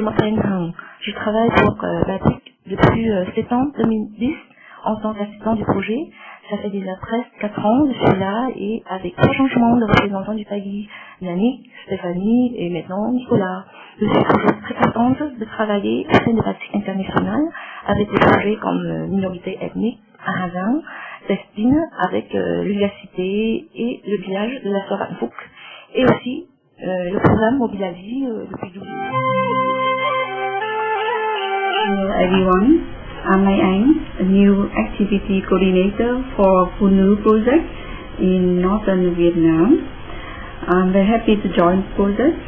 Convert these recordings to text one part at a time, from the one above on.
m'appelle Hang. Je travaille pour Batik depuis septembre 2010 en tant qu'assistant du projet. Ça fait déjà presque 4 ans que je suis là et avec tout changement de représentants du pays, Yannick, Stéphanie et maintenant Nicolas. Je suis toujours très contente de travailler au sein de Batik International avec des projets comme minorité ethnique, Aragan, Destine, avec l'université et le village de la Sorat Fouk et aussi le programme Mobilasie depuis 12 ans. Hello everyone, I'm Mai Anh, a new activity coordinator for Phụ Nữ project in northern Vietnam. I'm very happy to join the project.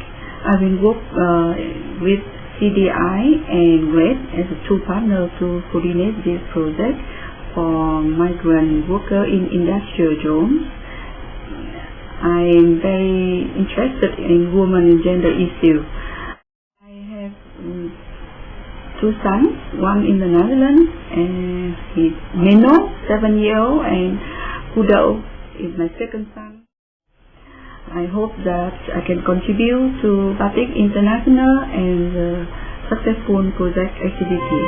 I will work with CDI and RED as a two partners to coordinate this project for migrant workers in industrial zones. I am very interested in women and gender issues. I have 2 sons, one in the Netherlands, and he's Mino, 7-year-old, and Kudo is my second son. I hope that I can contribute to Batik International and the successful project activity.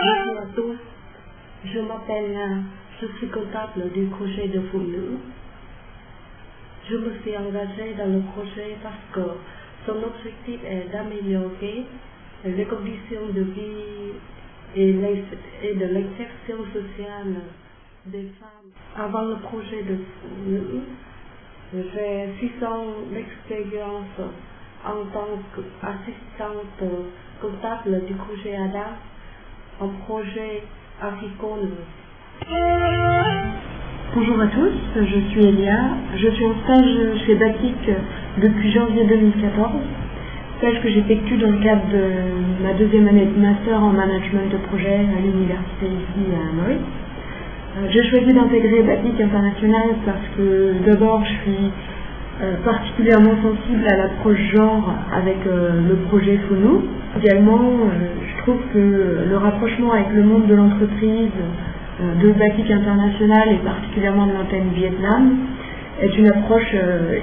Bonjour à tous, je m'appelle je suis comptable du projet de Phụ Nữ. Je me suis engagée dans le projet parce que son objectif est d'améliorer les conditions de vie et de l'insertion sociale des femmes. Avant le projet de Phụ Nữ, j'ai 6 ans d'expérience en tant qu'assistante comptable du projet ADA, un projet agricole. Bonjour à tous, je suis Elia, je suis en stage chez Batik depuis janvier 2014, stage que j'effectue dans le cadre de ma 2e année de master en management de projet à l'université ici à Maurice. J'ai choisi d'intégrer Batik International parce que d'abord je suis particulièrement sensible à l'approche genre avec le projet Phụ Nữ. Également, je trouve que le rapprochement avec le monde de l'entreprise de Batik International et particulièrement de l'antenne Vietnam est une approche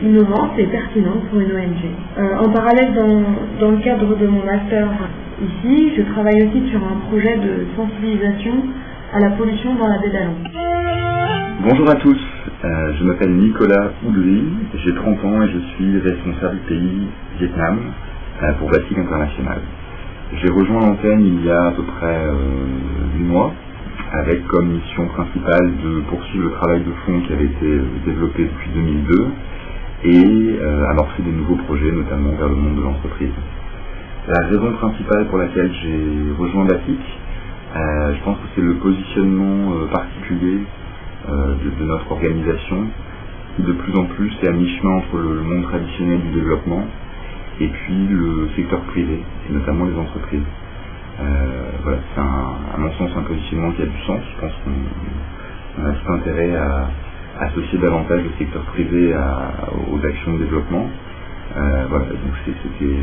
innovante et pertinente pour une ONG. En parallèle, dans le cadre de mon master ici, je travaille aussi sur un projet de sensibilisation à la pollution dans la baie d'Along. Bonjour à tous, je m'appelle Nicolas Oudry, j'ai 30 ans et je suis responsable pays Vietnam pour Batik International. J'ai rejoint l'antenne il y a à peu près 8 mois, avec comme mission principale de poursuivre le travail de fond qui avait été développé depuis 2002 et amorcer de nouveaux projets, notamment vers le monde de l'entreprise. La raison principale pour laquelle j'ai rejoint Batik, je pense que c'est le positionnement particulier de notre organisation, qui de plus en plus est à mi-chemin entre le monde traditionnel du développement et puis le secteur privé, et notamment les entreprises. Voilà, c'est à mon sens un positionnement qui a du sens. Je pense qu'on a tout intérêt à associer davantage le secteur privé aux actions de développement. Voilà, donc c'était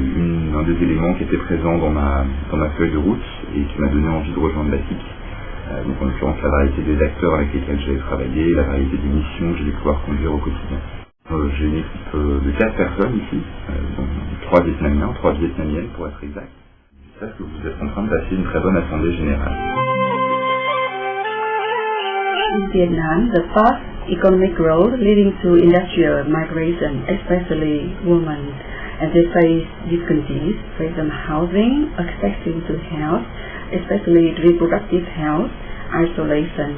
un des éléments qui était présent dans ma feuille de route et qui m'a donné envie de rejoindre Batik. Donc en l'occurrence la variété des acteurs avec lesquels j'ai travaillé, la variété des missions que je vais pouvoir conduire au quotidien. J'ai une équipe de 4 personnes ici, dont 3 Vietnamiennes pour être exact. J'espère que vous êtes en train de passer une très bonne assemblée générale. In Vietnam, the fast economic growth leading to industrial migration, especially women, and they face difficulties from housing, accessing to health, especially reproductive health, isolation.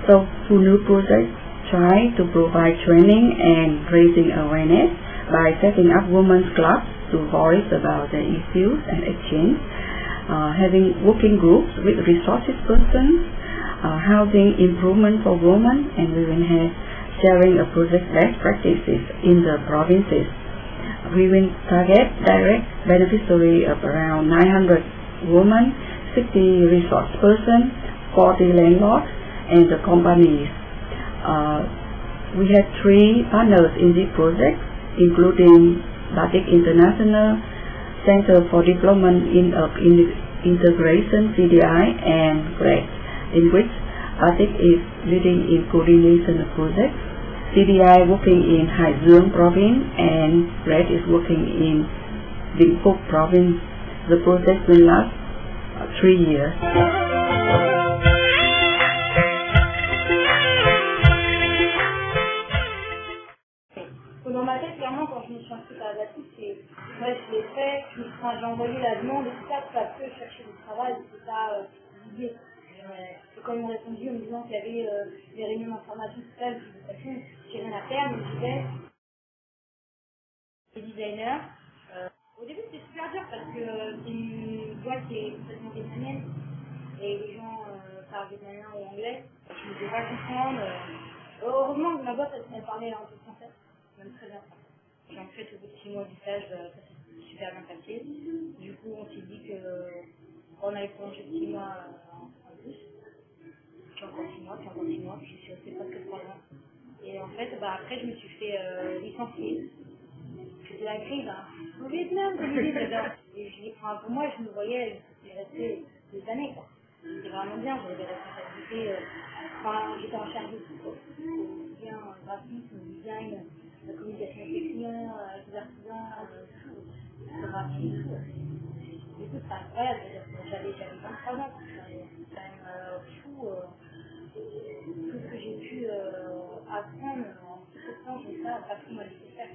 So Phụ Nữ project try to provide training and raising awareness by setting up women's clubs to voice about their issues and exchange, having working groups with resources persons, housing improvement for women, and we will have sharing of project best practices in the provinces. We will target direct beneficiary of around 900 women, 60 resource persons, 40 landlords, and the companies. We have 3 partners in this project, including Batik International, Center for Development of Integration CDI, and RED, in which Batik is leading in coordination of projects. CDI working in Hai Duong province and RED is working in Vĩnh province. The process will last 3 years. Dans ma tête, clairement, quand je me suis inscrite à la Batik, c'est ouais, je l'ai fait, j'ai envoyé la demande et tout ça parce que je cherchais du travail, c'est ça l'idée. Et quand ils m'ont répondu en me disant qu'il y avait des réunions d'information, tout ça, je me suis dit, de toute façon, j'ai rien à perdre, donc j'y vais. Les designers, au début c'était super dur parce que c'est une boîte qui est complètement vietnamienne et les gens parlent vietnamien ou anglais, je ne pouvais pas comprendre. Heureusement que ma boîte elle parlait un peu français, même très bien français. Et en fait, au bout de 6 mois du stage, ça s'est super bien passé. Du coup, on s'est dit qu'on allait prolonger de 6 mois en plus. Puis encore 6 mois, puis encore 6 mois, puis je suis restée presque 3 ans. Et en fait, après, je me suis fait licencier. C'était la crise, hein. Au Vietnam, comme ils disent, j'adore. Et pour moi, je me voyais rester des années, quoi. C'était vraiment bien, j'avais des responsabilités. J'étais en charge de tout, quoi. Bien graphisme, design, la communication avec les clients, avec les artisans, tout. Photographie, tout. Du coup, c'est incroyable. J'avais 23 ans, c'est quand même fou. Tout ce que j'ai pu apprendre en si peu de temps, j'ai ça, pas tout m'a laissé faire.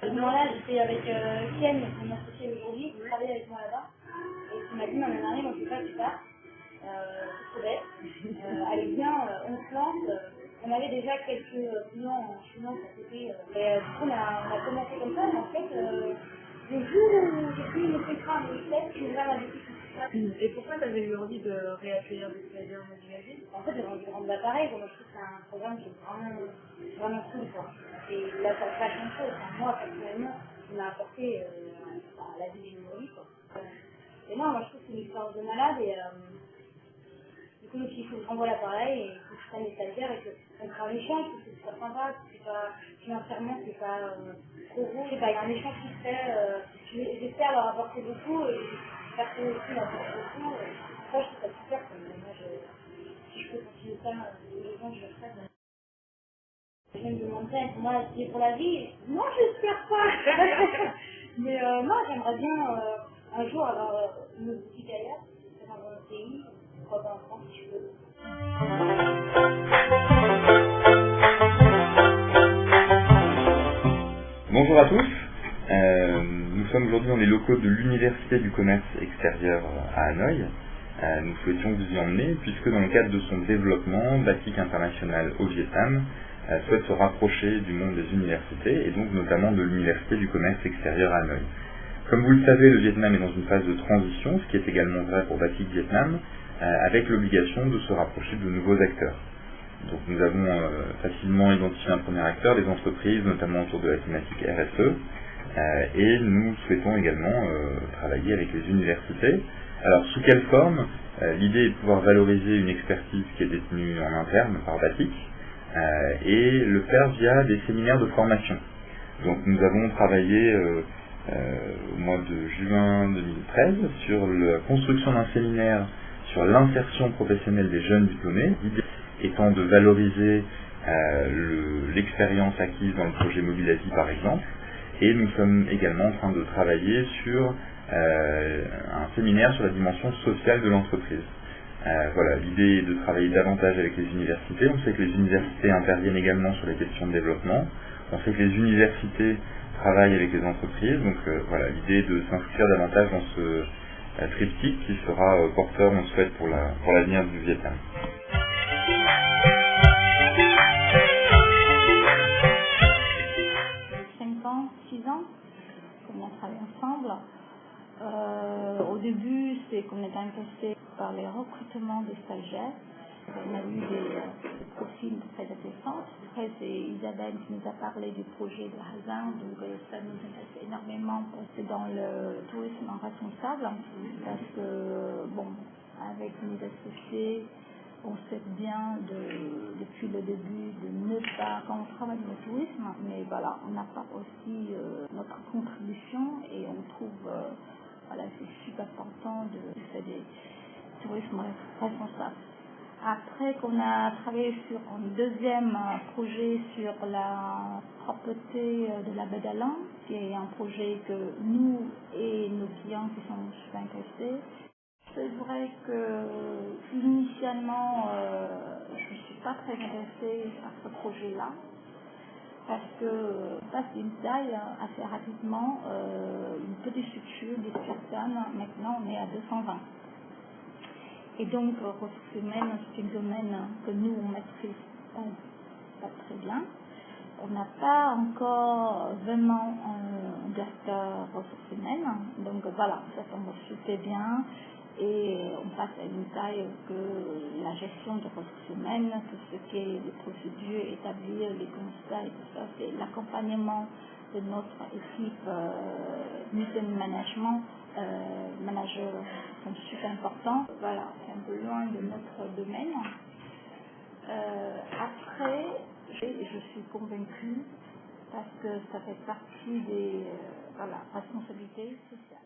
À ce moment-là, j'étais avec Ken, mon associé aujourd'hui, qui travaillait avec moi là-bas. Et qui m'a dit, non mais Marie, moi je sais pas plus tard. C'est trop bête. Allez bien, on se lance. On avait déjà quelques clients en finance à côté. Et du coup, on a commencé comme ça. Et en fait, le jour où j'ai pris mon contrat à l'UNICEF, j'ai ouvert ma boutique. Et pourquoi tu avais eu envie de réaccueillir des stagiaires en imagine? En fait, j'ai envie de rendre l'appareil. Moi, je trouve que c'est un programme qui est vraiment cool, quoi. Et là, ça fait plein de choses. Enfin, moi, personnellement, il m'a apporté la vie d'une vie, quoi. Et non, moi, je trouve que c'est une expérience de malade. Et du coup, il faut que je renvoie l'appareil et il faut que je prenne les stagiaires et qu'on crée un échange, parce que c'est pas sympa, c'est pas financièrement, c'est pas trop gros. Je sais pas, il y a un échange qui se fait. J'espère leur apporter beaucoup et j'espère que aussi leur apporter beaucoup. Ça, je trouve ça super. Moi, si je peux continuer ça, les gens, je le ferai. Je me demanderais, pour moi, c'est pour la vie. Non, j'espère pas. Mais non, j'aimerais bien un jour avoir une boutique ailleurs, dans un autre pays, pourquoi pas en France si je peux. Bonjour à tous. Nous sommes aujourd'hui dans les locaux de l'Université du commerce extérieur à Hanoï. Nous souhaitions vous y emmener puisque dans le cadre de son développement, Batik International au Vietnam souhaite se rapprocher du monde des universités et donc notamment de l'Université du commerce extérieur à Hanoï. Comme vous le savez, le Vietnam est dans une phase de transition, ce qui est également vrai pour Batik Vietnam, avec l'obligation de se rapprocher de nouveaux acteurs. Donc nous avons facilement identifié un premier acteur, les entreprises, notamment autour de la thématique RSE, et nous souhaitons également travailler avec les universités. Alors sous quelle forme? L'idée est de pouvoir valoriser une expertise qui est détenue en interne par Batik, et le faire via des séminaires de formation. Donc nous avons travaillé au mois de juin 2013 sur la construction d'un séminaire sur l'insertion professionnelle des jeunes diplômés, l'idée étant de valoriser l'expérience acquise dans le projet Mobilasie par exemple, et nous sommes également en train de travailler sur un séminaire sur la dimension sociale de l'entreprise. Voilà, l'idée est de travailler davantage avec les universités. On sait que les universités interviennent également sur les questions de développement. On sait que les universités travaillent avec les entreprises. Donc voilà, l'idée est de s'inscrire davantage dans ce triptyque qui sera porteur, on le souhaite, pour l'avenir du Vietnam. 6 ans qu'on a travaillé ensemble. Au début, c'est qu'on est intéressé par les recrutements des stagiaires. On a eu des profils très intéressants. Après, c'est Isabelle qui nous a parlé du projet de Hazin, donc ça nous intéresse énormément parce que dans le tourisme responsable, parce que, bon, avec mes associés, on souhaite bien depuis le début de ne pas, quand on travaille dans le tourisme, mais voilà, on apporte aussi notre contribution et on trouve, voilà, c'est super important de faire des tourismes responsables. Après qu'on a travaillé sur un deuxième projet sur la propreté de la baie d'Alain, qui est un projet que nous et nos clients qui sont super intéressés. C'est vrai que initialement, je ne suis pas très intéressée par ce projet-là, parce que passe d'une taille assez rapidement, une petite structure, 10 personnes, maintenant on est à 220. Et donc, ressources humaines, c'est un domaine que nous, on maîtrise pas très bien. On n'a pas encore vraiment un directeur ressources humaines. Donc voilà, ça tombe super bien. Et on passe à une taille que la gestion de ressources humaines, tout ce qui est les procédures, établir les constats et tout ça, c'est l'accompagnement de notre équipe mission management. Managers sont super importants. Voilà, c'est un peu loin de notre domaine. Après, je suis convaincue parce que ça fait partie des responsabilités sociales.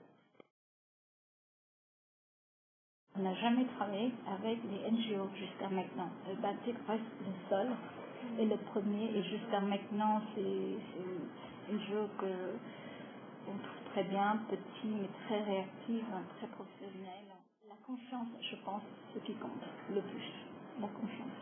On n'a jamais travaillé avec les NGO jusqu'à maintenant. Le Baltic reste le seul et le premier, et jusqu'à maintenant, c'est une NGO que on trouve très bien, petit mais très réactif, très professionnel. La confiance, je pense, c'est ce qui compte le plus, la confiance.